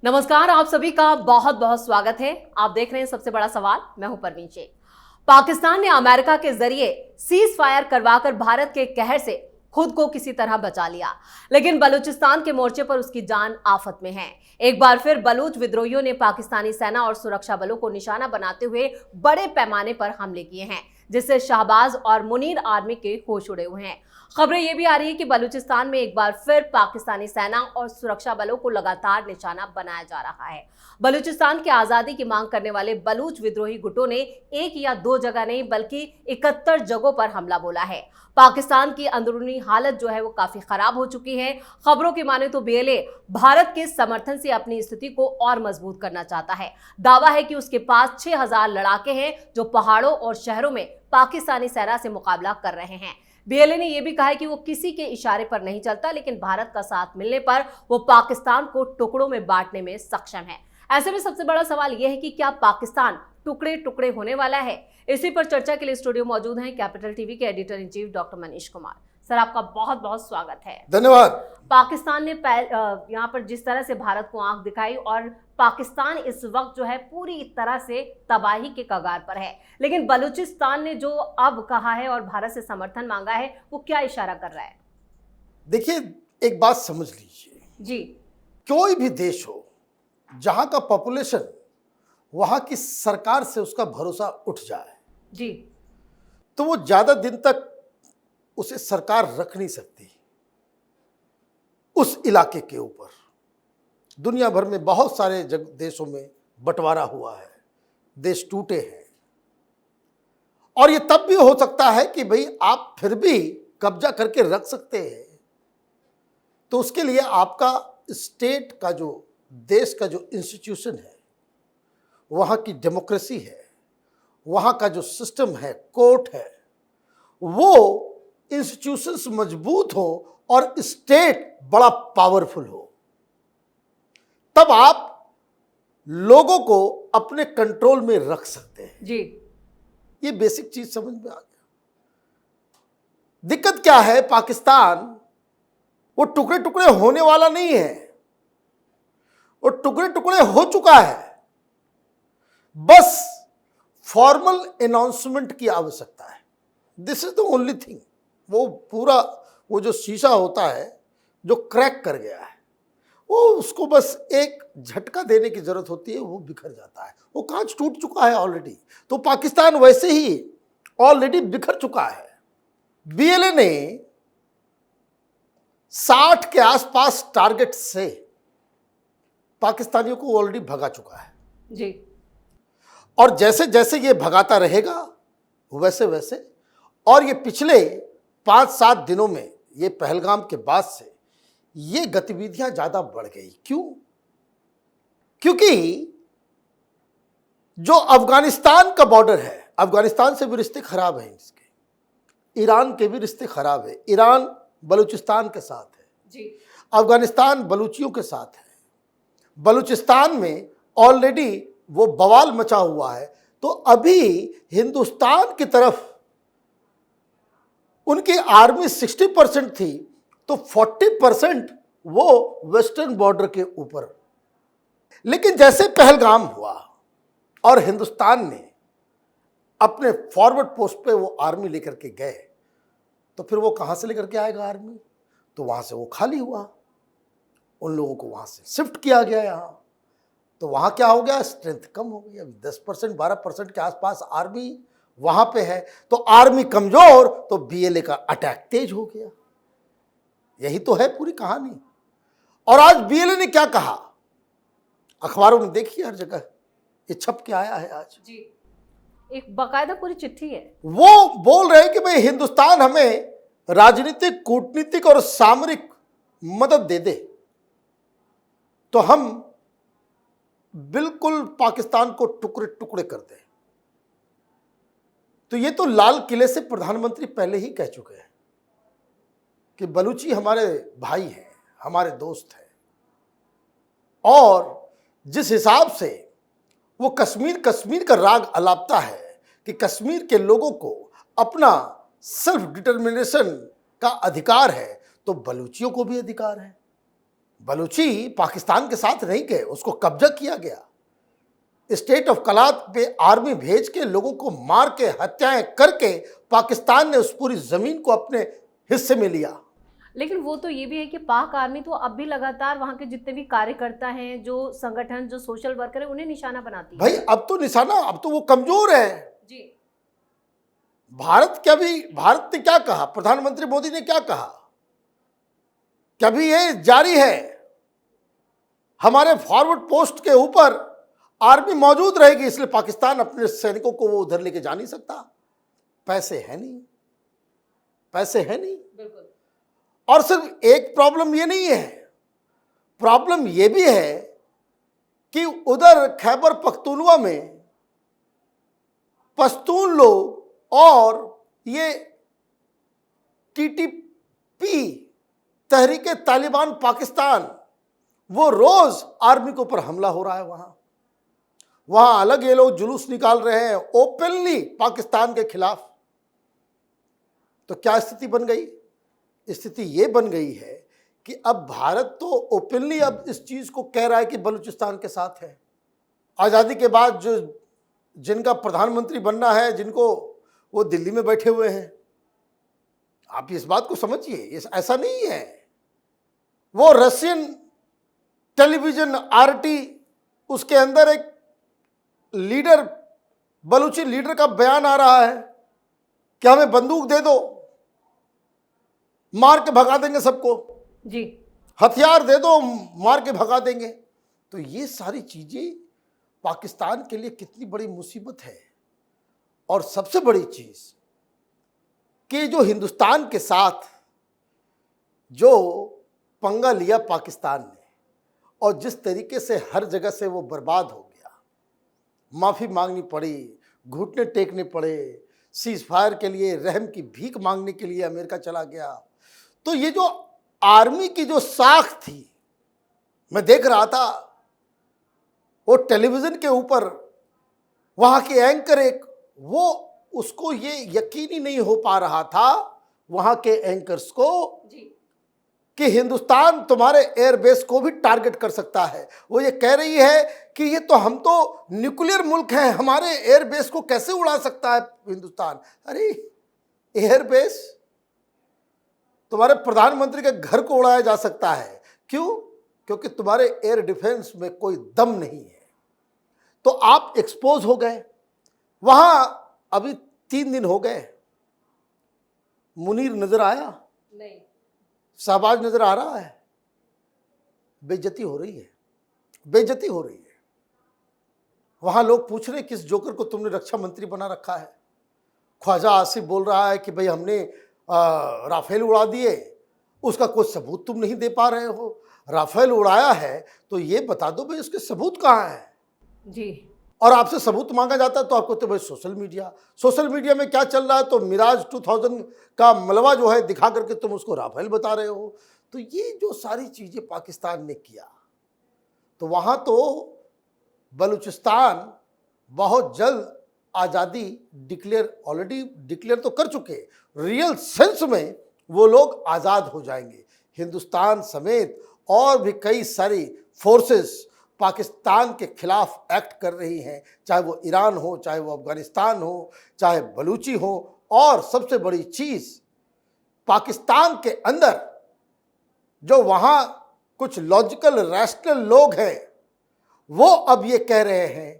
नमस्कार, आप सभी का बहुत बहुत स्वागत है। आप देख रहे हैं सबसे बड़ा सवाल। मैं हूं परवीन शेख। पाकिस्तान ने अमेरिका के जरिए सीज फायर करवाकर भारत के कहर से खुद को किसी तरह बचा लिया, लेकिन बलूचिस्तान के मोर्चे पर उसकी जान आफत में है। एक बार फिर बलूच विद्रोहियों ने पाकिस्तानी सेना और सुरक्षा बलों को निशाना बनाते हुए बड़े पैमाने पर हमले किए हैं, जिससे शाहबाज और मुनीर आर्मी के होश उड़े हुए हैं। खबरें ये भी आ रही है कि बलूचिस्तान में एक बार फिर पाकिस्तानी सेना और सुरक्षा बलों को लगातार निशाना बनाया जा रहा है। बलूचिस्तान की आजादी की मांग करने वाले बलूच विद्रोही गुटों ने एक या दो जगह नहीं बल्कि 71 जगहों पर हमला बोला है। पाकिस्तान की अंदरूनी हालत जो है वो काफी खराब हो चुकी है। खबरों की माने तो बीएलए भारत के समर्थन से अपनी स्थिति को और मजबूत करना चाहता है। दावा है कि उसके पास 6000 लड़ाके हैं जो पहाड़ों और शहरों में पाकिस्तानी सेना से मुकाबला कर रहे हैं। बीएलए ने यह भी कहा है कि वो किसी के इशारे पर नहीं चलता, लेकिन भारत का साथ मिलने पर वो पाकिस्तान को टुकड़ों में बांटने में सक्षम है। ऐसे में सबसे बड़ा सवाल यह है कि क्या पाकिस्तान टुकड़े टुकड़े होने वाला है? इसी पर चर्चा के लिए स्टूडियो मौजूद हैं कैपिटल टीवी के editor in chief doctor Manish Kumar. Sir, आपका बहुत बहुत स्वागत है। धन्यवाद। पाकिस्तान ने यहाँ पर जिस तरह से भारत को आंख दिखाई और पाकिस्तान इस वक्त जो है पूरी तरह से तबाही के कगार पर है, लेकिन बलूचिस्तान ने जो अब कहा है और भारत से समर्थन मांगा है वो क्या इशारा कर रहा है? देखिए, एक बात समझ लीजिए जी। कोई भी देश हो जहां का पॉपुलेशन वहां की सरकार से उसका भरोसा उठ जाए जी। तो वो ज्यादा दिन तक उसे सरकार रख नहीं सकती उस इलाके के ऊपर। दुनिया भर में बहुत सारे देशों में बंटवारा हुआ है, देश टूटे हैं, और ये तब भी हो सकता है कि भाई आप फिर भी कब्जा करके रख सकते हैं, तो उसके लिए आपका स्टेट का जो देश का जो इंस्टीट्यूशन है, वहाँ की डेमोक्रेसी है, वहाँ का जो सिस्टम है, कोर्ट है, वो इंस्टीट्यूशंस मजबूत हो और स्टेट बड़ा पावरफुल हो, तब आप लोगों को अपने कंट्रोल में रख सकते हैं। जी। ये बेसिक चीज समझ में आ गया। दिक्कत क्या है, पाकिस्तान वो टुकड़े टुकड़े होने वाला नहीं है, वो टुकड़े टुकड़े हो चुका है। बस फॉर्मल अनाउंसमेंट की आवश्यकता है। This is the only thing. वो पूरा वो जो शीशा होता है जो क्रैक कर गया है, वो उसको बस एक झटका देने की जरूरत होती है, वो बिखर जाता है। वो कांच टूट चुका है ऑलरेडी, तो पाकिस्तान वैसे ही ऑलरेडी बिखर चुका है। बीएलए ने 60 के आसपास टारगेट से पाकिस्तानियों को ऑलरेडी भगा चुका है जी। और जैसे जैसे ये भगाता रहेगा वैसे वैसे, और ये पिछले 5-7 दिनों में, ये पहलगाम के बाद से ये गतिविधियां ज्यादा बढ़ गई। क्यों? क्योंकि जो अफगानिस्तान का बॉर्डर है, अफगानिस्तान से भी रिश्ते खराब हैं इसके, ईरान के भी रिश्ते खराब है। ईरान बलूचिस्तान के साथ है जी। अफगानिस्तान बलूचियों के साथ है। बलूचिस्तान में ऑलरेडी वो बवाल मचा हुआ है, तो अभी हिंदुस्तान की तरफ उनकी आर्मी 60% थी, तो 40% वो वेस्टर्न बॉर्डर के ऊपर। लेकिन जैसे पहलगाम हुआ और हिंदुस्तान ने अपने फॉरवर्ड पोस्ट पे वो आर्मी लेकर के गए, तो फिर वो कहां से लेकर के आएगा आर्मी? तो वहां से वो खाली हुआ, उन लोगों को वहां से शिफ्ट किया गया यहां, तो वहां क्या हो गया? स्ट्रेंथ कम हो गई। अभी 10% 12% के आसपास आर्मी वहां पे है, तो आर्मी कमजोर, तो बीएलए का अटैक तेज हो गया। यही तो है पूरी कहानी। और आज बीएलए ने क्या कहा, अखबारों में देखिए, हर जगह ये छप के आया है आज जी। एक बाकायदा पूरी चिट्ठी है। वो बोल रहे हैं कि भाई हिंदुस्तान हमें राजनीतिक, कूटनीतिक और सामरिक मदद दे दे तो हम बिल्कुल पाकिस्तान को टुकड़े टुकड़े कर दें। तो ये तो लाल किले से प्रधानमंत्री पहले ही कह चुके हैं कि बलूची हमारे भाई हैं, हमारे दोस्त हैं, और जिस हिसाब से वो कश्मीर का राग अलापता है कि कश्मीर के लोगों को अपना सेल्फ डिटर्मिनेशन का अधिकार है, तो बलूचियों को भी अधिकार है। बलूची पाकिस्तान के साथ नहीं गए, उसको कब्जा किया गया। स्टेट ऑफ कलात पे आर्मी भेज के लोगों को मार के हत्याएं करके पाकिस्तान ने उस पूरी जमीन को अपने हिस्से में लिया। लेकिन वो तो ये भी है कि पाक आर्मी तो अब भी लगातार वहां के जितने भी कार्यकर्ता हैं, जो संगठन, जो सोशल वर्कर है, उन्हें निशाना बनाती है। भाई अब तो निशाना, अब तो वो कमजोर है जी। भारत ने क्या कहा, प्रधानमंत्री मोदी ने क्या कहा, कभी ये जारी है, हमारे फॉरवर्ड पोस्ट के ऊपर आर्मी मौजूद रहेगी, इसलिए पाकिस्तान अपने सैनिकों को वो उधर लेके जा नहीं सकता। पैसे है नहीं, पैसे है नहीं। बिल्कुल। और सिर्फ एक प्रॉब्लम ये नहीं है, प्रॉब्लम ये भी है कि उधर खैबर पख्तूनवा में पश्तून लोग और ये टीटीपी तहरीके तालिबान पाकिस्तान, वो रोज आर्मी के ऊपर हमला हो रहा है। वहां अलग ये लोग जुलूस निकाल रहे हैं ओपनली पाकिस्तान के खिलाफ। तो क्या स्थिति बन गई? स्थिति ये बन गई है कि अब भारत तो ओपनली अब इस चीज को कह रहा है कि बलूचिस्तान के साथ है। आज़ादी के बाद जो जिनका प्रधानमंत्री बनना है, जिनको, वो दिल्ली में बैठे हुए हैं। आप इस बात को समझिए, ऐसा नहीं है। वो रशियन टेलीविजन आरटी, उसके अंदर एक लीडर, बलूची लीडर का बयान आ रहा है कि हमें बंदूक दे दो, मार के भगा देंगे सबको जी, हथियार दे दो, मार के भगा देंगे। तो ये सारी चीजें पाकिस्तान के लिए कितनी बड़ी मुसीबत है। और सबसे बड़ी चीज कि जो हिंदुस्तान के साथ जो पंगा लिया पाकिस्तान ने, और जिस तरीके से हर जगह से वो बर्बाद हो गया, माफी मांगनी पड़ी, घुटने टेकने पड़े, सीज फायर के लिए रहम की भीख मांगने के लिए अमेरिका चला गया। तो ये जो आर्मी की जो साख थी, मैं देख रहा था वो टेलीविजन के ऊपर, वहां के एंकर एक, वो उसको ये यकीन ही नहीं हो पा रहा था वहां के एंकर्स को जी, कि हिंदुस्तान तुम्हारे एयरबेस को भी टारगेट कर सकता है। वो ये कह रही है कि ये तो, हम तो न्यूक्लियर मुल्क हैं, हमारे एयरबेस को कैसे उड़ा सकता है हिंदुस्तान। अरे एयरबेस, तुम्हारे प्रधानमंत्री के घर को उड़ाया जा सकता है। क्यों? क्योंकि तुम्हारे एयर डिफेंस में कोई दम नहीं है। तो आप एक्सपोज हो गए। वहां अभी 3 दिन हो गए, मुनीर नजर आया नहीं, शहबाज नजर आ रहा है। बेइज्जती हो रही है, बेइज्जती हो रही है। वहां लोग पूछ रहे किस जोकर को तुमने रक्षा मंत्री बना रखा है। ख्वाजा आसिफ बोल रहा है कि भाई हमने राफेल उड़ा दिए, उसका कोई सबूत तुम नहीं दे पा रहे हो। राफेल उड़ाया है तो ये बता दो भाई उसके सबूत कहाँ हैं। जी, और आपसे सबूत मांगा जाता है तो आपको तो भाई सोशल मीडिया में क्या चल रहा है, तो मिराज 2000 का मलबा जो है दिखा करके तुम उसको राफेल बता रहे हो। तो ये जो सारी चीजें पाकिस्तान ने किया, तो वहां तो बलूचिस्तान बहुत जल्द आज़ादी ऑलरेडी डिक्लेयर तो कर चुके, रियल सेंस में वो लोग आज़ाद हो जाएंगे। हिंदुस्तान समेत और भी कई सारी फोर्सेस पाकिस्तान के खिलाफ एक्ट कर रही हैं, चाहे वो ईरान हो, चाहे वो अफगानिस्तान हो, चाहे बलूची हो। और सबसे बड़ी चीज़, पाकिस्तान के अंदर जो वहाँ कुछ लॉजिकल रैशनल लोग हैं, वो अब ये कह रहे हैं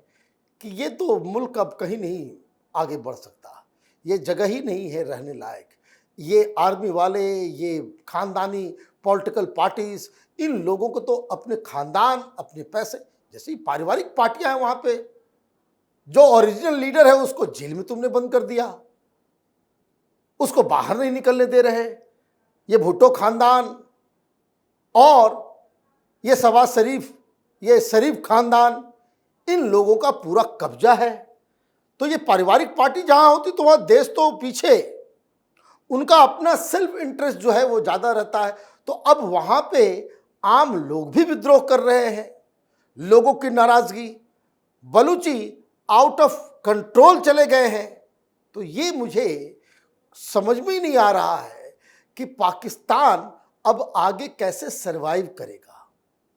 कि ये तो मुल्क अब कहीं नहीं आगे बढ़ सकता, ये जगह ही नहीं है रहने लायक। ये आर्मी वाले, ये खानदानी पॉलिटिकल पार्टीज, इन लोगों को तो अपने खानदान, अपने पैसे, जैसे पारिवारिक पार्टियां हैं वहां पे, जो ओरिजिनल लीडर है उसको जेल में तुमने बंद कर दिया, उसको बाहर नहीं निकलने दे रहे। ये भुट्टो खानदान और ये शहबाज शरीफ, ये शरीफ खानदान, इन लोगों का पूरा कब्जा है। तो ये पारिवारिक पार्टी जहां होती तो वहां देश तो पीछे, उनका अपना सेल्फ इंटरेस्ट जो है वो ज्यादा रहता है। तो अब वहां पे आम लोग भी विद्रोह कर रहे हैं, लोगों की नाराजगी, बलूची आउट ऑफ कंट्रोल चले गए हैं। तो ये मुझे समझ में ही नहीं आ रहा है कि पाकिस्तान अब आगे कैसे सरवाइव करेगा।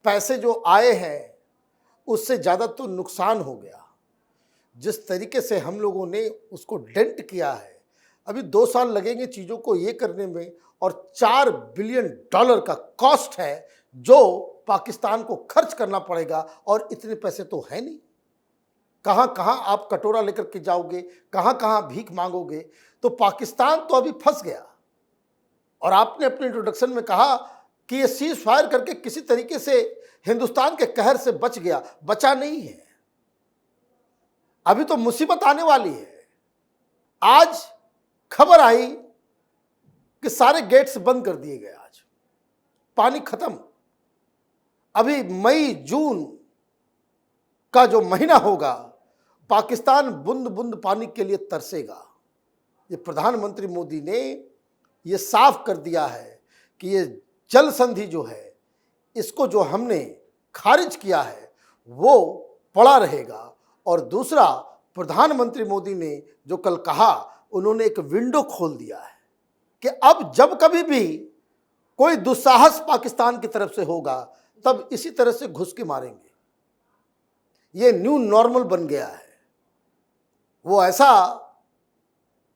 पैसे जो आए हैं उससे ज़्यादा तो नुकसान हो गया। जिस तरीके से हम लोगों ने उसको डेंट किया है, अभी 2 साल लगेंगे चीज़ों को ये करने में, और $4 बिलियन का कॉस्ट है जो पाकिस्तान को खर्च करना पड़ेगा, और इतने पैसे तो है नहीं। कहाँ कहाँ आप कटोरा लेकर के जाओगे, कहाँ कहाँ भीख मांगोगे। तो पाकिस्तान तो अभी फंस गया। और आपने अपने इंट्रोडक्शन में कहा कि ये सीज फायर करके किसी तरीके से हिंदुस्तान के कहर से बच गया। बचा नहीं है, अभी तो मुसीबत आने वाली है। आज खबर आई कि सारे गेट्स बंद कर दिए गए, आज पानी खत्म। अभी मई जून का जो महीना होगा, पाकिस्तान बूंद बूंद पानी के लिए तरसेगा। ये प्रधानमंत्री मोदी ने ये साफ कर दिया है कि ये जल संधि जो है, इसको जो हमने खारिज किया है वो पड़ा रहेगा। और दूसरा, प्रधानमंत्री मोदी ने जो कल कहा, उन्होंने एक विंडो खोल दिया है कि अब जब कभी भी कोई दुस्साहस पाकिस्तान की तरफ से होगा, तब इसी तरह से घुस के मारेंगे। ये न्यू नॉर्मल बन गया है। वो ऐसा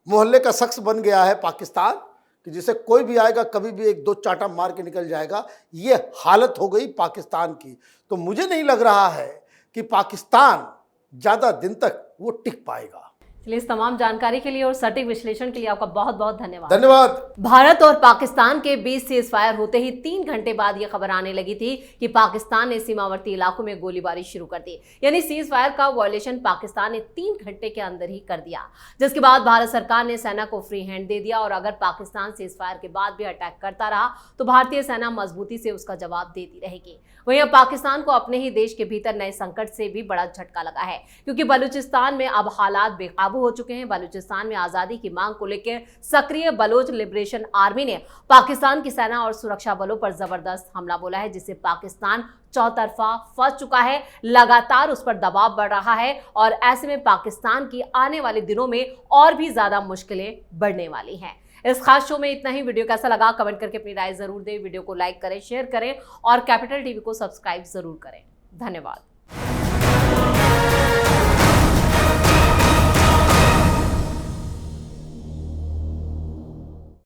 मोहल्ले का शख्स बन गया है पाकिस्तान कि जिसे कोई भी आएगा कभी भी 1-2 चाटा मार के निकल जाएगा। ये हालत हो गई पाकिस्तान की। तो मुझे नहीं लग रहा है कि पाकिस्तान ज़्यादा दिन तक वो टिक पाएगा। चलिए, इस तमाम जानकारी के लिए और सटीक विश्लेषण के लिए आपका बहुत बहुत धन्यवाद। धन्यवाद। भारत और पाकिस्तान के बीच सीज फायर होते ही 3 घंटे बाद यह खबर आने लगी थी कि पाकिस्तान ने सीमावर्ती इलाकों में गोलीबारी शुरू कर दी। यानी सीज फायर का वायलेशन पाकिस्तान ने 3 घंटे के अंदर ही कर दिया, जिसके बाद भारत सरकार ने सेना को फ्री हैंड दे दिया। और अगर पाकिस्तान सीज फायर के बाद भी अटैक करता रहा तो भारतीय सेना मजबूती से उसका जवाब देती रहेगी। वहीं अब पाकिस्तान को अपने ही देश के भीतर नए संकट से भी बड़ा झटका लगा है, क्योंकि बलूचिस्तान में अब हालात बेकाबू हो चुके हैं। बलूचिस्तान में आजादी की मांग को लेकर सक्रिय बलोच लिबरेशन आर्मी ने पाकिस्तान की सेना और सुरक्षा बलों पर जबरदस्त हमला बोला है, जिससे पाकिस्तान चौतरफा फंस चुका है। लगातार उस पर दबाव बढ़ रहा है और ऐसे में पाकिस्तान की आने वाले दिनों में और भी ज्यादा मुश्किलें बढ़ने वाली हैं। इस खास शो में इतना ही। वीडियो कैसा लगा कमेंट करके अपनी राय जरूर दें। वीडियो को लाइक करें, शेयर करें और कैपिटल टीवी को सब्सक्राइब जरूर करें। धन्यवाद।